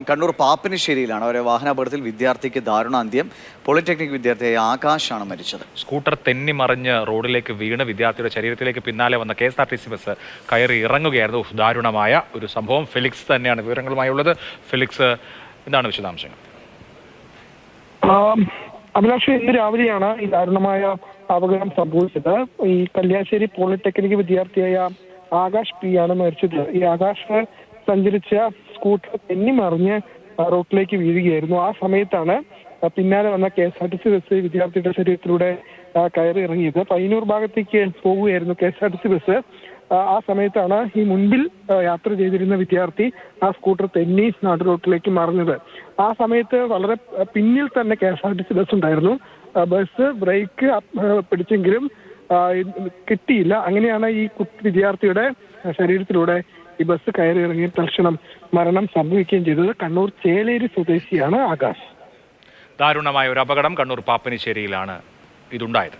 കണ്ണൂർ പാപ്പിനിശ്ശേരിയിലാണ് ഒരു വാഹനാപകടത്തിൽ വിദ്യാർത്ഥിക്ക് ദാരുണാന്ത്യം. പോളിടെക്നിക് വിദ്യാർത്ഥിയായ ആകാശാണ് മരിച്ചത്. സ്കൂട്ടർ തെന്നി മറിഞ്ഞ് റോഡിലേക്ക് വീണ് വിദ്യാർത്ഥിയുടെ ശരീരത്തിലേക്ക് പിന്നാലെ വന്ന KSRTC ബസ് കയറി ഇറങ്ങുകയായിരുന്നു. ദാരുണമായ ഒരു സംഭവം. ഫെലിക്സ് തന്നെയാണ് വിവരങ്ങളുമായുള്ളത്. ഫെലിക്സ്, എന്താണ് വിശദാംശങ്ങൾ? അഭിലാഷ്, ഇന്ന് രാവിലെയാണ് ഈ ദാരുണമായ അപകടം സംഭവിച്ചത്. ഈ കല്യാശ്ശേരി പോളിടെക്നിക് വിദ്യാർത്ഥിയായ ആകാശ് P ആണ് മരിച്ചത്. ഈ ആകാശ് സഞ്ചരിച്ച സ്കൂട്ടർ തെന്നി മറിഞ്ഞ് റോഡിലേക്ക് വീഴുകയായിരുന്നു. ആ സമയത്താണ് പിന്നാലെ വന്ന KSRTC ബസ് വിദ്യാർത്ഥിയുടെ ശരീരത്തിലൂടെ കയറി ഇറങ്ങിയത്. പയ്യന്നൂർ ഭാഗത്തേക്ക് പോവുകയായിരുന്നു KSRTC ബസ്. ആ സമയത്താണ് ഈ മുൻപിൽ യാത്ര ചെയ്തിരുന്ന വിദ്യാർത്ഥി ആ സ്കൂട്ടർ തെന്നി നടുറോട്ടിലേക്ക് മറിഞ്ഞത്. ആ സമയത്ത് വളരെ പിന്നിൽ തന്നെ KSRTC ബസ് ഉണ്ടായിരുന്നു. ബസ് ബ്രേക്ക് പിടിച്ചെങ്കിലും കിട്ടിയില്ല. അങ്ങനെയാണ് ഈ വിദ്യാർത്ഥിയുടെ ശരീരത്തിലൂടെ ഈ ബസ് കയറി ഇറങ്ങി തൽക്ഷണം മരണം സംഭവിക്കുകയും ചെയ്തത്. കണ്ണൂർ ചേലേരി സ്വദേശിയാണ് ആകാശ്. ദാരുണമായ ഒരു അപകടം കണ്ണൂർ പാപ്പിനിശ്ശേരിയിലാണ് ഇതുണ്ടായത്.